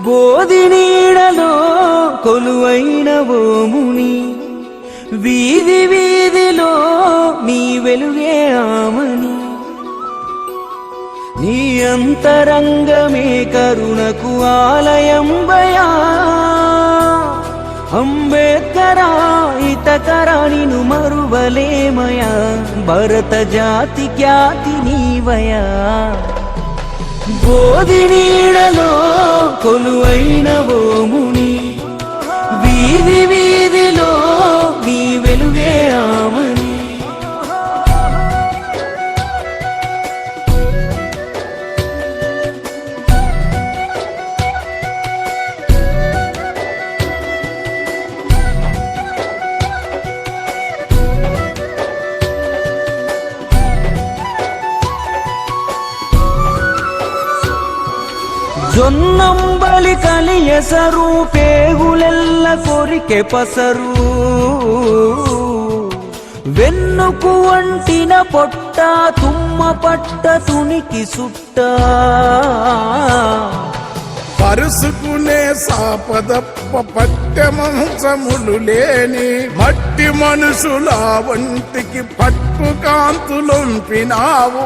బోధి నీడలో కొలువైన ఓ ముని, వీధి వీధిలో నీ వెలుగే ఆమని, నీ అంతరంగమే కరుణకు ఆలయంబయా. అంబేద్కరా హితకరా నిను మరువలేమయా, భరత జాతి ఖ్యాతి నీవయా. బోధి నీడలో కొలువైన ఓ ముని, వీధి వీధిలో నీ వెలుగే ఆమని. జొన్నంబలి కలియసరు, పేగులెల్ల కొరికె పసరు, వెన్నుకు వంటిన పొట్ట, తుమ్మ పట్ట తునికి సుట్ట. పరుసుకునే సాపదప్ప పట్టె మంచములు లేని మట్టి మనుషుల వంటికి పట్టు కాంతులొంపినావు.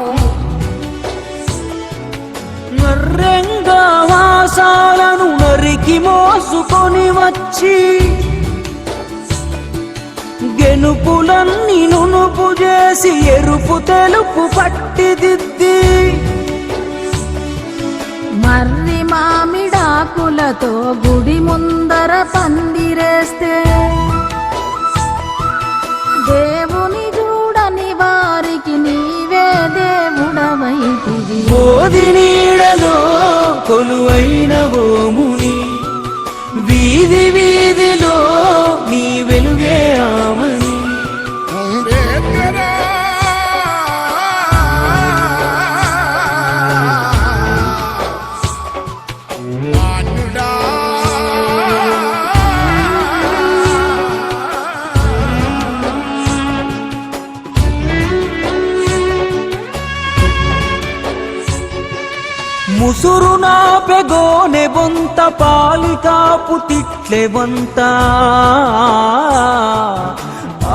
నర్రెంగా వాసాలను నరికి మోసుకొని వచ్చి, గెనుపులన్నీ నునుపు చేసి ఎరుపు తెలుపు పట్టిదిద్ది, మర్రి మామిడాకులతో గుడి ముందర పందిరేస్తే, దేవుని చూడని వారికి నీవే దేవుడవైతివి. బోధి నీడలో కొలువైన ఓ ముని, వీధి వీధిలో నీ వెలుగే ఆమని. అంబేద్కరా మానుడా, ముసురు నాపెగోనె బొంత, పాలికాపు తిట్లె వంత,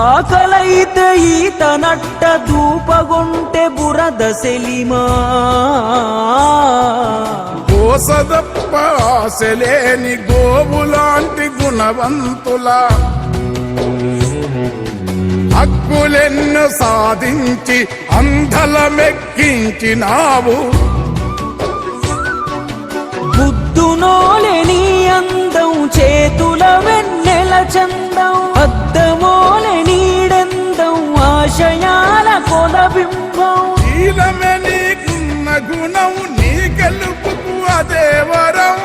ఆకలైతే ఈత నట్ట, దూపగొంటె బురద సెలిమా. గోసదప్ప ఆశలేని గోవులాంటి గుణవంతుల హక్కులెన్ను సాధించి అంధలమెక్కించినావు. బుద్ధునోలే నీ అందం, చేతుల వెన్నెల చందం, అద్దమోలే నీడెందం, ఆశయాల కొలబింబం. శీలమే నీకున్న గుణం, నీ గెలుపుకు అదే వరం.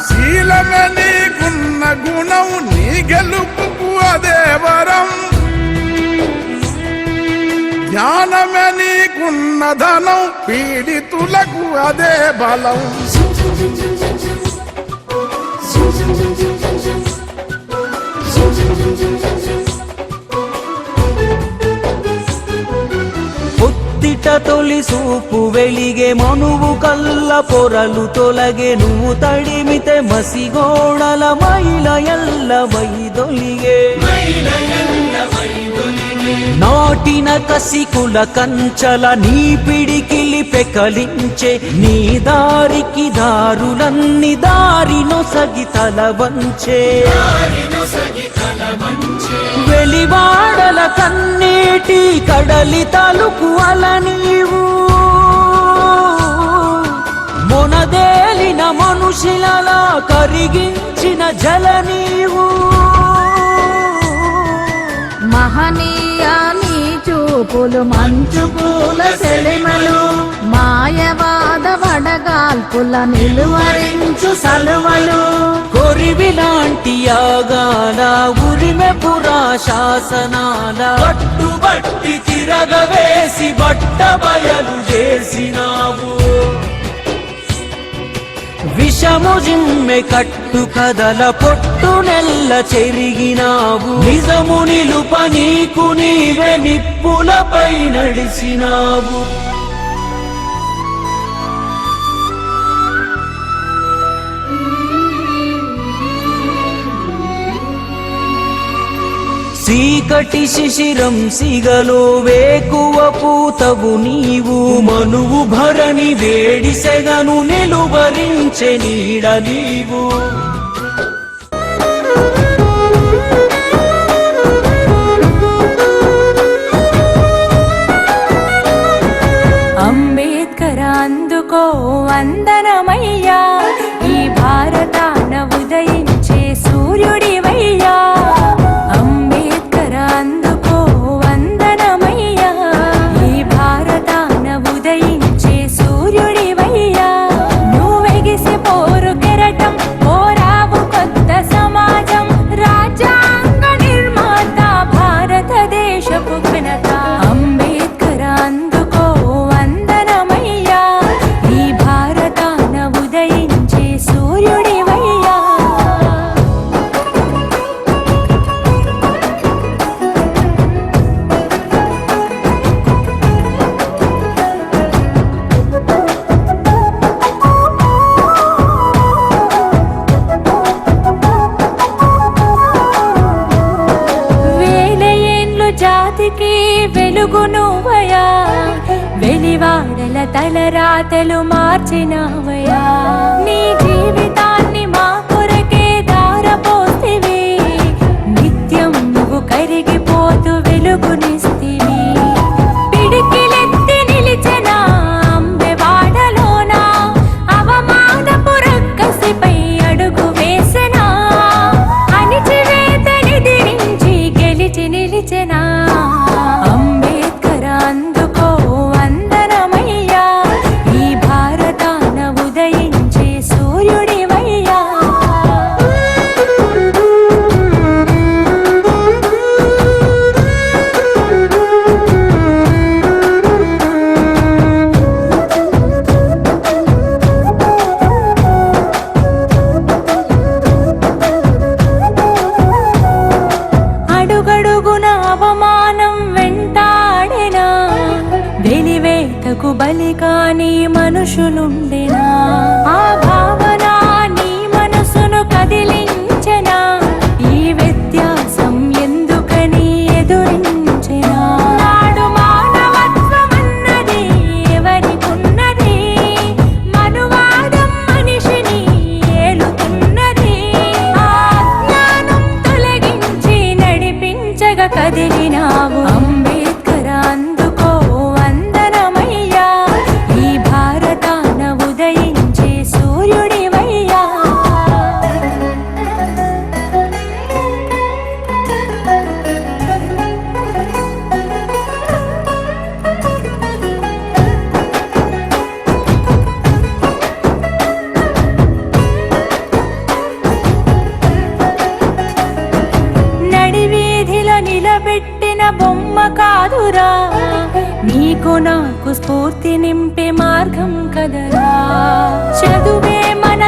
శీలమే నీకున్న గుణం, నీ గెలుపుకు అదే వరం. జ్ఞానమే నీకున్న ధనం, పీడితులకు అదే బలం. పొత్తిట తొలి సూపు వెలిగే, మనువు కల్ల పొరలు తొలగే, నువ్వు తడిమితే మసిగోడల మైల ఎల్ల వైదొలిగే. నాటిన కసికుల కంచల నీ పిడికిలి పెకలించే, నీ దారికి దారులన్ని దారి నొసగి తల వంచే. వెలివాడల కన్నీటి కడలి తలుపు అల నీవు, మొనదేలిన మనుషులలా కరిగించిన జల నీవు. మహనీయ నీ చూపులు మంచు పూల సెలిమలు, మాయవాద వడగాల్పుల నిలువరించు సలువలు. కొరివిలాంటి యాగాల ఉరిమె పురా శాసనాల, పట్టుబట్టి తిరగవేసి బట్ట బయలు చేసినావు. విష విషము జిమ్మె కట్టు కదల పొట్టు నెల్ల చెరిగినావు నిజము నిలుప నీకు నీవే నిప్పులపై నడిచినావు చీకటి శిశిరం సిగలో వేకువ పూతవు నీవు మనువు భరణి వేడి సెగను నిలువరించె నీడ నీవు అంబేద్కర్ అందుకో వందనమయ్యా ఈ భారతాన ఉదయించే సూర్యుడివయ్యా అందుకో వందనమయ్యా ఈ భారతాన ఉదయించే సూర్యుడివయ్యా నువ్వెగిసి పోరు కెరటం పోరావు కొత్త సమాజం రాజ్యాంగ నిర్మాత భారతదేశపు ఘనత అంబేద్కర్ అందుకో వందనమయ్యా ఈ భారతాన ఉదయించే సూర్యుడివయ్యా జాతికి వెలుగు నువ్వయా వెలివాడల తలరాతలు మార్చినవయా నీ జీవితాన్ని మా కొరకే దారపోతివి నిత్యం నువ్వు కరిగిపోతూ వెలుగునిస్తివి పిడికిలెత్తి నిలిచిన అంబెవాడలోన అవమానపు రక్కసిపై అడుగు వేసెనా అణిచివేతనిదిరించి గెలిచి నిలిచెనా అంబేద్కర్ అందుకో వందనమయ్యా ఈ భారతాన ఉదయించే సూర్యుడివయ్యా అడుగడుగున అవమానం వెంటాడెనా వెలివేతకు బలి కాని మనుషులుండెనా ఆ భావన నీ మనసును కదిలించెనా ఈ వ్యత్యాసం ఎందుకని ఎదురించెనా నాడు మానవత్వమన్నది ఎవరికున్నది మనువాదం మనిషిని ఏలుతున్నది ఆ అజ్ఞానం తొలగించి నడిపించగా కదిలినావు అంబేద్కర్ అందుకో వందనమయ్యా ఈ భారతాన ఉదయించే సూర్యుడివయ్యా నడివీధిలో నిలబెట్టిన బొమ్మ కాదురా నీకు నాకు స్ఫూర్తి నింపే మార్గం కదరా చదువే మన